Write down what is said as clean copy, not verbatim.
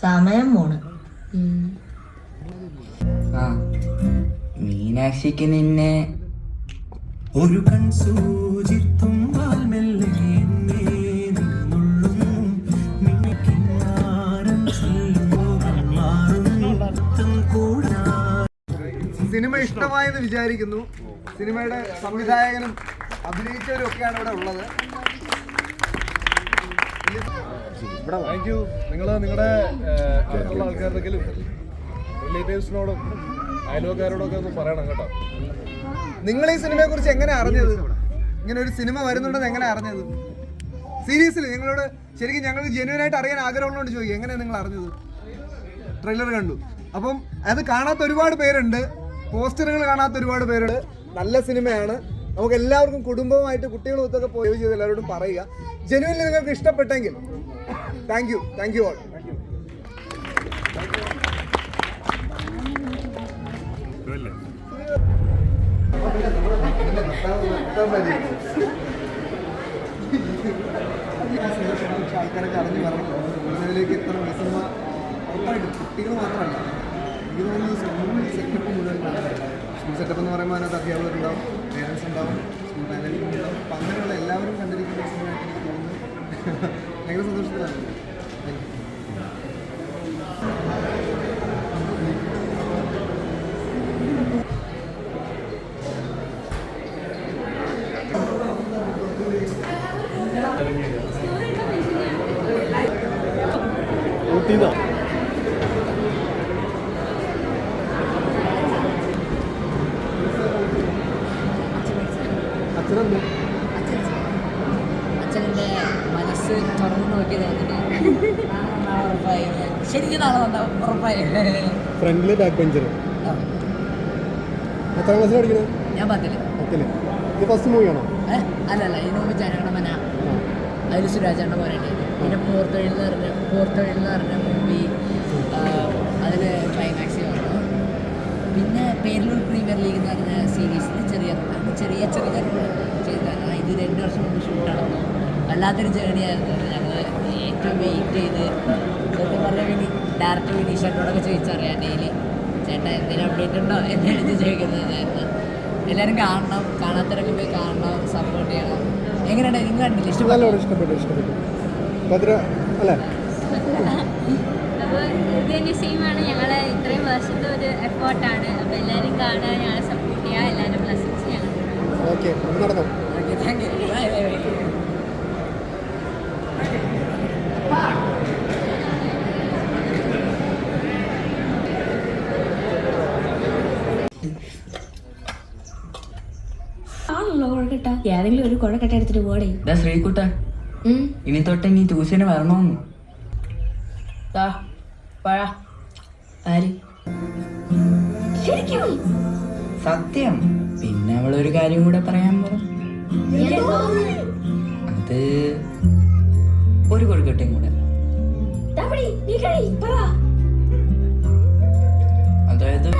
സമയം പോണ്. മീനാക്ഷിക്ക് നിന്നെ ഒരു സിനിമ ഇഷ്ടമായെന്ന് വിചാരിക്കുന്നു. സിനിമയുടെ സംവിധായകനും അഭിനയിച്ചവരും ഒക്കെയാണ് ഇവിടെ ഉള്ളത്. Thank you. നിങ്ങളുടെ അടുത്തുള്ള ആൾക്കാരുടെങ്കിലും റിലേറ്റീവ്സിനോടും അയൽവക്കാരോടൊക്കെ ഒന്ന് പറയണം കേട്ടോ. നിങ്ങൾ ഈ സിനിമയെ കുറിച്ച് എങ്ങനെ അറിഞ്ഞത്? ഇങ്ങനെ ഒരു സിനിമ വരുന്നുണ്ടെന്ന് എങ്ങനെ അറിഞ്ഞത്? സീരിയസ്ലി നിങ്ങളോട് ശരിക്കും ഞങ്ങൾക്ക് ജെന്യുവനായിട്ട് അറിയാൻ ആഗ്രഹമുള്ളതുകൊണ്ട് ചോദിക്കും, എങ്ങനെയാണ് നിങ്ങൾ അറിഞ്ഞത്? ട്രെയിലർ കണ്ടു. അപ്പം അത് കാണാത്ത ഒരുപാട് പേരുണ്ട്, പോസ്റ്ററുകൾ കാണാത്ത ഒരുപാട് പേരുണ്ട്. നല്ല സിനിമയാണ്. നമുക്ക് എല്ലാവർക്കും കുടുംബവുമായിട്ട് കുട്ടികളും ഒത്തൊക്കെ പോയി ചെയ്ത് എല്ലാവരോടും പറയുക. ജെന്യുവൻലി നിങ്ങൾക്ക് ഇഷ്ടപ്പെട്ടെങ്കിൽ താങ്ക് യു ഓൾ. ആൾക്കാരൊക്കെ അറിഞ്ഞു പറഞ്ഞു ഇതിലേക്ക് ഇത്ര സിനിമ ഉറപ്പായിട്ടും കുട്ടികൾ മാത്രമല്ല, എനിക്ക് തോന്നുന്നത് സ്കൂൾ സെറ്റപ്പ് മുഴുവൻ സ്കൂൾ സെറ്റപ്പ് എന്ന് പറയുമ്പോൾ അതിനകത്ത് അധ്യാപകരുണ്ടാവും, പേരൻസ് ഉണ്ടാവും, സ്കൂൾ മാനേജ്മെന്റ് ഉണ്ടാവും. അപ്പം അങ്ങനെയുള്ള എല്ലാവരും കണ്ടിരിക്കുന്ന സിനിമയായിട്ട് എനിക്ക് തോന്നുന്നു. ഭയങ്കര സന്തോഷത്തിലാണ്. അച്ഛൻ്റെ മനസ്സ് തുറന്നു നോക്കിയതാണ്. ശരിക്കും നാളെ വന്നാവും ഉറപ്പായി. ഫ്രണ്ടില് ബാക്ക് ബെഞ്ചർ. എത്രാം ക്ലാസ്സിൽ പഠിക്കുന്നത്? ഞാൻ 10ല്. ഇത് ഫസ്റ്റ് മൂവിയാണോ? അല്ലല്ല, ഇതിനു മുമ്പ് ജനഗണമന, അതിൽ സുരാജേട്ടൻ്റെ പോരാട്ടി. പിന്നെ പോർത്തൊഴിൽ എന്ന് പറഞ്ഞ മൂവി, അതിൽ ക്ലൈമാക്സ് വന്നു. പിന്നെ പേരിലൂർ പ്രീമിയർ ലീഗ് എന്ന് പറഞ്ഞ സീരീസിൽ ചെറിയ ചെയ്താണ്. ഇത് 2 വർഷം മുമ്പ് ഷൂട്ടാണ്. വല്ലാത്തൊരു ജേണിയായിരുന്നു. ഞങ്ങൾ ഏറ്റവും വെയിറ്റ് ചെയ്ത് സത്യം പറഞ്ഞാൽ ഡയറക്ടർ വിനീഷേട്ടനോടൊക്കെ ചോദിച്ചറിയാൻ ഡെയിലി, ചേട്ടാ എന്തെങ്കിലും അപ്ഡേറ്റ് ഉണ്ടോ എന്നാണ് ചോദിക്കുന്നതായിരുന്നു. എല്ലാവരും കാണണം, കാണാത്തവരൊക്കെ പോയി കാണണം, സപ്പോർട്ട് ചെയ്യണം. എങ്ങനെയാണ് നിങ്ങൾ കണ്ടില്ല? ഇഷ്ടപ്പെട്ടു. അല്ലേ? ഇത് സെയിമാണ്. ഞങ്ങളെ ഇത്രയും വർഷത്തെ ഒരു എഫേർട്ടാണ്. അപ്പോൾ എല്ലാവരും കാണുക, ഞങ്ങളെ സപ്പോർട്ട് ചെയ്യുക, എല്ലാവരും ബ്ലെസ്സിങ്സ് ഞങ്ങൾ. ഓക്കെ, നടന്നോ? Okay, thank you. ബൈ. ഏതെങ്കിലും ഒരു കുഴക്കട്ട എടുത്തിട്ട് പോടേ. ശ്രീകുട്ട, ഇനി തൊട്ട് നീ ട്യൂഷന് വരണോന്ന്. സത്യം. പിന്നെ അവളൊരു കാര്യം കൂടെ പറയാൻ പോകും. അത് ഒരു കൊഴുക്കട്ടയും കൂടെ. അതായത്